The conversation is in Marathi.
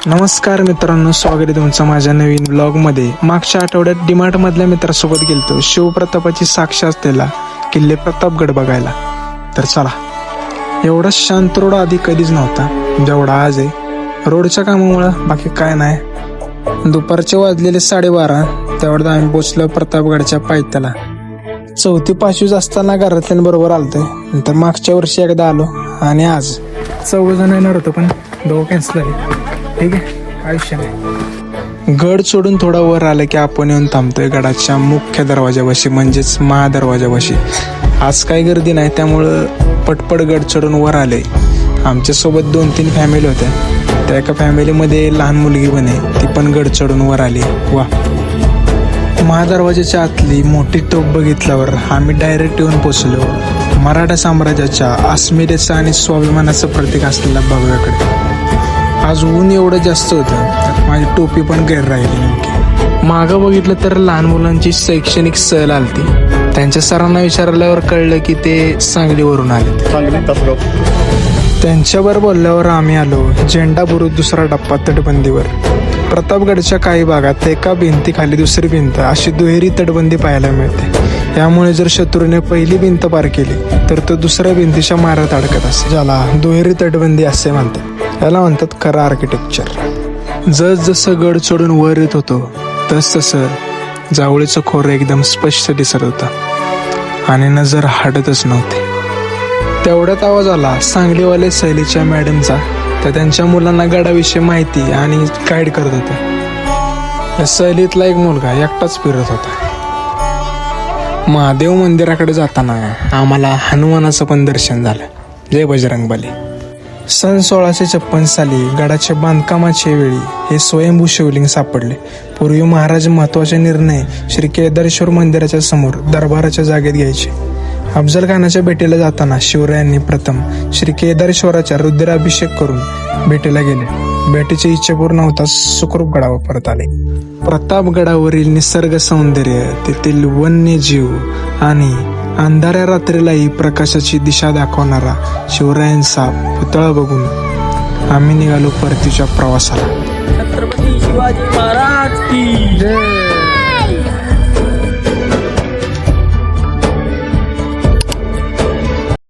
नमस्कार मित्रांनो, स्वागत आहे तुमचं माझ्या नवीन ब्लॉगमध्ये. मागच्या आठवड्यात डीमार्ट मधल्या मित्रासोबत गेलतो शिवप्रतापाची साक्ष असलेला किल्ले प्रतापगड बघायला. तर चला, एवढा शांत रोड आधी कधीच नव्हता जेवढा आज आहे. रोडच्या कामामुळं बाकी काय नाही. दुपारचे वाजलेले 12:30 तेवढ्यात आम्ही पोचलो प्रतापगडच्या पायथ्याला. 4वी-5वीच असताना घरातल्यांबरोबर आलतोय, नंतर मागच्या वर्षी एकदा आलो आणि आज 4 जण येणार होतो पण 2 कॅन्सल झाले. ठीक आहे, आयुष्य नाही. गड सोडून थोडा वर आलं की आपण येऊन थांबतोय गडाच्या मुख्य दरवाजापाशी, म्हणजेच महादरवाजापाशी. आज काही गर्दी नाही त्यामुळं पटपट गड चढून वर आले. आमच्यासोबत 2-3 फॅमिली होत्या. त्या एका फॅमिलीमध्ये लहान मुलगी पण आहे, ती पण गड चढून वर आली. वा. महादरवाजाच्या आतली मोठी तोफ बघितल्यावर आम्ही डायरेक्ट येऊन पोचलो मराठा साम्राज्याच्या अस्मितेचं आणि स्वाभिमानाचं प्रतीक असलेल्या भगव्याकडे. आज ऊन एवढं जास्त होतं तर माझी टोपी पण गैर राहिली नेमकी. मागं बघितलं तर लहान मुलांची शैक्षणिक सहल आलती. त्यांच्या सरांना विचारल्यावर कळलं की ते सांगलीवरून आले. त्यांच्यावर बोलल्यावर आम्ही आलो झेंडा बुरुज 2रा टप्पा तटबंदीवर. प्रतापगडच्या काही भागात एका भिंतीखाली दुसरी भिंत अशी दुहेरी तटबंदी पाहायला मिळते. यामुळे जर शत्रूने पहिली भिंत पार केली तर तो दुसऱ्या भिंतीच्या मारात अडकत असे, ज्याला दुहेरी तटबंदी असे म्हणतात. याला म्हणतात खरं आर्किटेक्चर. जसं गड चढून वर येत होतो तसं जावळीचं खोरं एकदम स्पष्ट दिसत होतं आणि नजर हटतच नव्हते. तेवढ्यात आवाज आला सांगलीवाले सहलीच्या मॅडमचा. तर त्यांच्या मुलांना गडाविषयी माहिती आणि गाईड करत होता. या सहलीतला एक मुलगा एकटाच फिरत होता. महादेव मंदिराकडे जाताना आम्हाला हनुमानाचं पण दर्शन झालं. जय बजरंगबली. सन 1656 साली गडाच्या बांधकामाच्या वेळी हे स्वयंभू शिवलिंग सापडले. पूर्वी महाराज महत्वाचे निर्णय श्री केदारेश्वर मंदिराच्या समोर दरबाराच्या जागेत घ्यायचे. अफजल खानाच्या भेटीला जाताना शिवरायांनी प्रथम श्री केदारेश्वराच्या रुद्राभिषेक करून भेटीला गेले. भेटीची इच्छा पूर्ण होताच सुखरूप गडावर परत आले. प्रतापगडावरील निसर्ग सौंदर्य, तेथील वन्यजीव आणि अंधाऱ्या रात्रीलाही प्रकाशाची दिशा दाखवणारा शिवरायांचा पुतळा बघून आम्ही निघालो परतीच्या प्रवासाला. छत्रपती शिवाजी महाराज की जय.